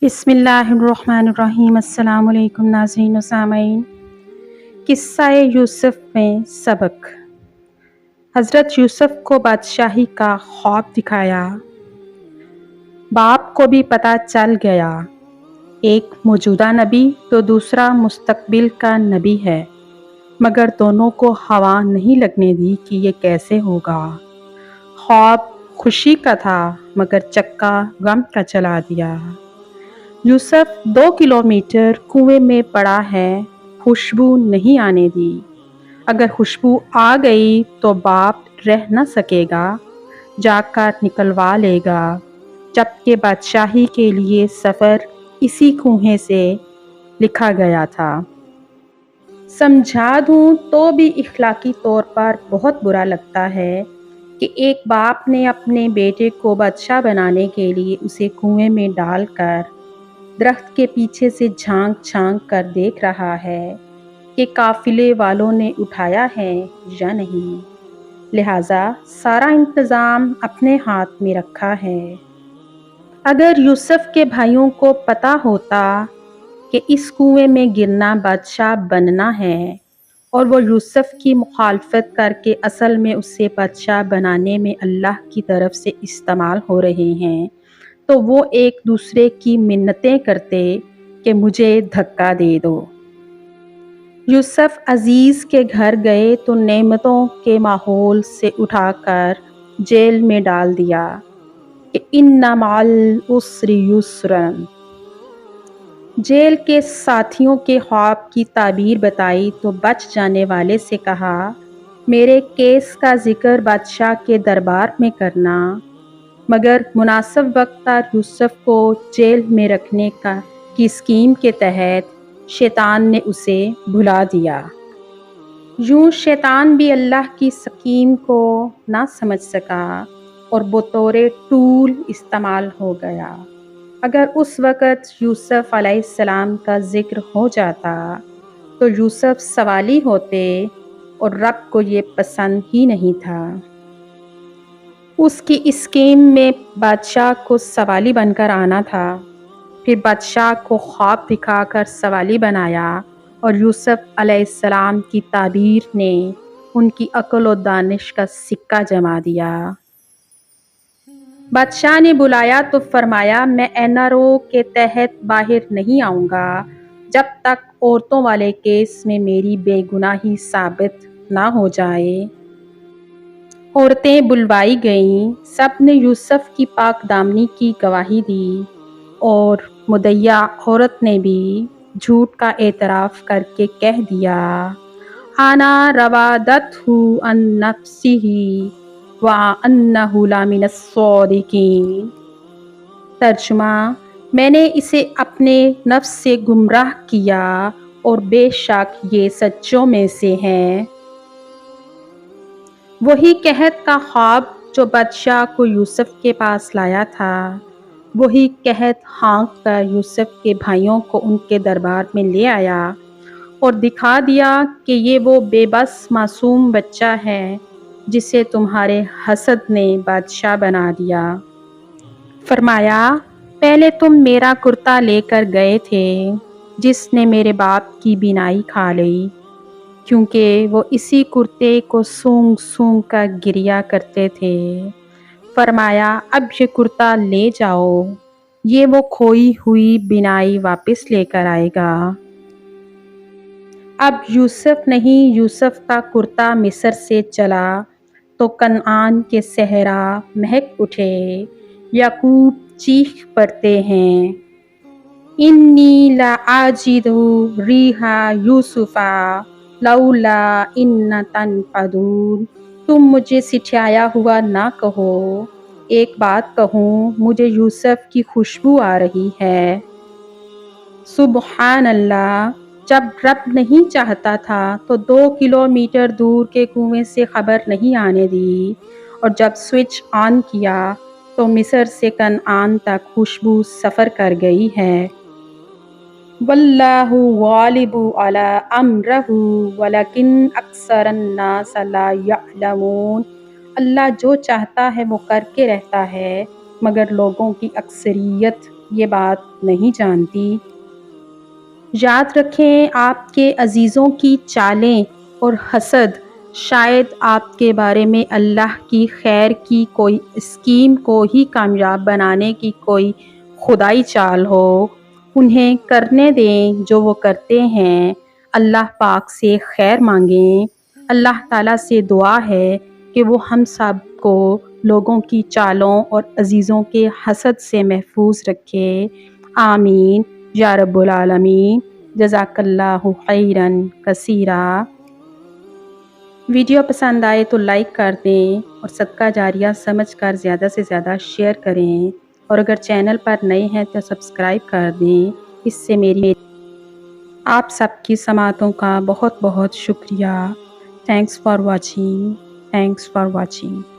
بسم اللہ الرحمن الرحیم۔ السلام علیکم ناظرین و سامعین۔ قصہ یوسف میں سبق۔ حضرت یوسف کو بادشاہی کا خواب دکھایا۔ باپ کو بھی پتہ چل گیا، ایک موجودہ نبی تو دوسرا مستقبل کا نبی ہے، مگر دونوں کو ہوا نہیں لگنے دی کہ یہ کیسے ہوگا۔ خواب خوشی کا تھا مگر چکا غم کا چلا دیا۔ یوسف 2 کلومیٹر کنویں میں پڑا ہے، خوشبو نہیں آنے دی۔ اگر خوشبو آ گئی تو باپ رہ نہ سکے گا، جا کر نکلوا لے گا، جبکہ بادشاہی کے لیے سفر اسی کنویں سے لکھا گیا تھا۔ سمجھا دوں تو بھی اخلاقی طور پر بہت برا لگتا ہے کہ ایک باپ نے اپنے بیٹے کو بادشاہ بنانے کے لیے اسے کنویں میں ڈال کر درخت کے پیچھے سے جھانک جھانک کر دیکھ رہا ہے کہ قافلے والوں نے اٹھایا ہے یا نہیں، لہٰذا سارا انتظام اپنے ہاتھ میں رکھا ہے۔ اگر یوسف کے بھائیوں کو پتہ ہوتا کہ اس کنویں میں گرنا بادشاہ بننا ہے اور وہ یوسف کی مخالفت کر کے اصل میں اسے بادشاہ بنانے میں اللہ کی طرف سے استعمال ہو رہے ہیں، تو وہ ایک دوسرے کی منتیں کرتے کہ مجھے دھکا دے دو۔ یوسف عزیز کے گھر گئے تو نعمتوں کے ماحول سے اٹھا کر جیل میں ڈال دیا کہ اِنَّ مَعَ الْعُسْرِ یُسْرًا۔ جیل کے ساتھیوں کے خواب کی تعبیر بتائی تو بچ جانے والے سے کہا، میرے کیس کا ذکر بادشاہ کے دربار میں کرنا، مگر مناسب وقت پر یوسف کو جیل میں رکھنے کی اسکیم کے تحت شیطان نے اسے بھلا دیا۔ یوں شیطان بھی اللہ کی اسکیم کو نہ سمجھ سکا اور بطور ٹول استعمال ہو گیا۔ اگر اس وقت یوسف علیہ السلام کا ذکر ہو جاتا تو یوسف سوالی ہوتے اور رب کو یہ پسند ہی نہیں تھا۔ اس کی اسکیم میں بادشاہ کو سوالی بن کر آنا تھا، پھر بادشاہ کو خواب دکھا کر سوالی بنایا اور یوسف علیہ السلام کی تعبیر نے ان کی عقل و دانش کا سکہ جما دیا۔ بادشاہ نے بلایا تو فرمایا، میں NRO کے تحت باہر نہیں آؤں گا جب تک عورتوں والے کیس میں میری بے گناہی ثابت نہ ہو جائے۔ عورتیں بلوائی گئیں، سب نے یوسف کی پاک دامنی کی گواہی دی اور مدعیہ عورت نے بھی جھوٹ کا اعتراف کر کے کہہ دیا، انا راودتہ عن نفسہ وانہ لمن الصادقین۔ ترجمہ، میں نے اسے اپنے نفس سے گمراہ کیا اور بے شک یہ سچوں میں سے ہیں۔ وہی قحط کا خواب جو بادشاہ کو یوسف کے پاس لایا تھا، وہی قحط ہانک کر یوسف کے بھائیوں کو ان کے دربار میں لے آیا اور دکھا دیا کہ یہ وہ بے بس معصوم بچہ ہے جسے تمہارے حسد نے بادشاہ بنا دیا۔ فرمایا، پہلے تم میرا کرتا لے کر گئے تھے جس نے میرے باپ کی بینائی کھا لی، کیونکہ وہ اسی کرتے کو سونگ سونگ کر گریا کرتے تھے۔ فرمایا، اب یہ کرتا لے جاؤ، یہ وہ کھوئی ہوئی بینائی واپس لے کر آئے گا۔ اب یوسف نہیں، یوسف کا کرتا مصر سے چلا تو کنعان کے صحرا مہک اٹھے۔ یعقوب چیخ پڑتے ہیں، انی لأجد ریح یوسف لولا ان تنفذون۔ تم مجھے سٹھایا ہوا نہ کہو، ایک بات کہوں، مجھے یوسف کی خوشبو آ رہی ہے۔ سبحان اللہ، جب رب نہیں چاہتا تھا تو 2 کلومیٹر دور کے کنویں سے خبر نہیں آنے دی، اور جب سوئچ آن کیا تو مصر سے کنعان تک خوشبو سفر کر گئی ہے۔ واللہ غالب علی امرہ ولکن اکثر الناس لا یعلمون۔ اللہ جو چاہتا ہے وہ کر کے رہتا ہے، مگر لوگوں کی اکثریت یہ بات نہیں جانتی۔ یاد رکھیں آپ کے عزیزوں کی چالیں اور حسد شاید آپ کے بارے میں اللہ کی خیر کی کوئی اسکیم کو ہی کامیاب بنانے کی کوئی خدائی چال ہو۔ انہیں کرنے دیں جو وہ کرتے ہیں، اللہ پاک سے خیر مانگیں۔ اللہ تعالیٰ سے دعا ہے کہ وہ ہم سب کو لوگوں کی چالوں اور عزیزوں کے حسد سے محفوظ رکھے۔ آمین یا رب العالمین۔ جزاک اللہ خیراً کثیرا۔ ویڈیو پسند آئے تو لائک کر دیں اور صدقہ جاریہ سمجھ کر زیادہ سے زیادہ شیئر کریں، اور اگر چینل پر نئے ہیں تو سبسکرائب کر دیں۔ اس سے میری آپ سب کی سماعتوں کا بہت بہت شکریہ۔ Thanks for watching.